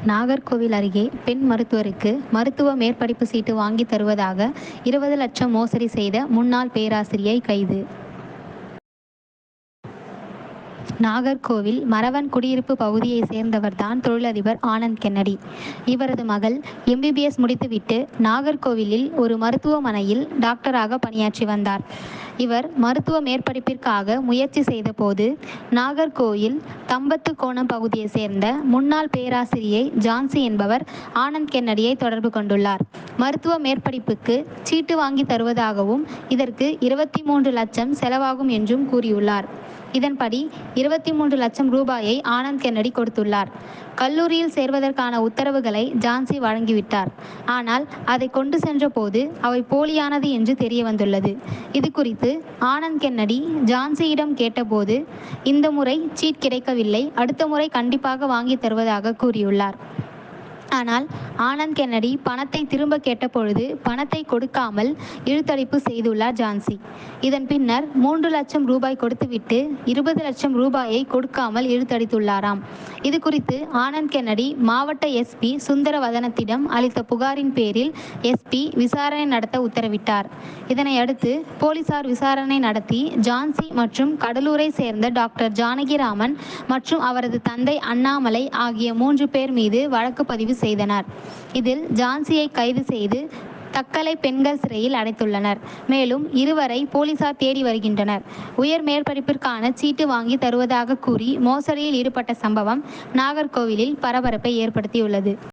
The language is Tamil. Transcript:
நாகர்கோவில் அருகே பெண் மருத்துவருக்கு மருத்துவ மேற்படிப்பு சீட்டு வாங்கித் தருவதாக 20 லட்சம் மோசடி செய்த முன்னாள் பேராசிரியை கைது. நாகர்கோவில் மறவன் குடியிருப்பு பகுதியைச் சேர்ந்தவர்தான் தொழிலதிபர் ஆனந்த் கென்னடி. இவரது மகள் எம்பிபிஎஸ் முடித்துவிட்டு நாகர்கோவிலில் ஒரு மருத்துவமனையில் டாக்டராக பணியாற்றி வந்தார். இவர் மருத்துவ மேற்படிப்பிற்காக முயற்சி செய்தபோது நாகர்கோவில் தம்பத்துக்கோணம் பகுதியைச் சேர்ந்த முன்னாள் பேராசிரியை ஜான்சி என்பவர் ஆனந்த் கென்னடியை தொடர்பு கொண்டுள்ளார். மருத்துவ மேற்படிப்புக்கு சீட்டு வாங்கி தருவதாகவும் இதற்கு 23 லட்சம் செலவாகும் என்றும் கூறியுள்ளார். இதன்படி 23 லட்சம் ரூபாயை ஆனந்த் கென்னடி கொடுத்துள்ளார். கல்லூரியில் சேர்வதற்கான உத்தரவுகளை ஜான்சி வழங்கிவிட்டார். ஆனால் அதை கொண்டு சென்ற போது அவை போலியானது என்று தெரியவந்துள்ளது. இதுகுறித்து ஆனந்த் கென்னடி ஜான்சியிடம் கேட்டபோது, இந்த முறை சீட் கிடைக்கவில்லை, அடுத்த முறை கண்டிப்பாக வாங்கி தருவதாக கூறியுள்ளார். ஆனால் ஆனந்த் கென்னடி பணத்தை திரும்ப கேட்டபொழுது பணத்தை கொடுக்காமல் இழுத்தடிப்பு செய்துள்ளார் ஜான்சி. இதன் பின்னர் 3 லட்சம் ரூபாய் கொடுத்துவிட்டு 20 லட்சம் ரூபாயை கொடுக்காமல் இழுத்தடித்துள்ளாராம். இதுகுறித்து ஆனந்த் கென்னடி மாவட்ட எஸ்பி சுந்தரவதனத்திடம் அளித்த புகாரின் பேரில் எஸ்பி விசாரணை நடத்த உத்தரவிட்டார். இதனையடுத்து போலீசார் விசாரணை நடத்தி ஜான்சி மற்றும் கடலூரை சேர்ந்த டாக்டர் ஜானகிராமன் மற்றும் அவரது தந்தை அண்ணாமலை ஆகிய 3 பேர் மீது வழக்கு பதிவு செய்தனர். இதில் ஜான்சியை கைது செய்து தக்கலை பெண்கள் சிறையில் அடைத்துள்ளனர். மேலும் இருவரை போலீசார் தேடி வருகின்றனர். உயர் மேற்படிப்பிற்கான சீட்டு வாங்கி தருவதாக கூறி மோசடியில் ஈடுபட்ட சம்பவம் நாகர்கோவிலில் பரபரப்பை ஏற்படுத்தியுள்ளது.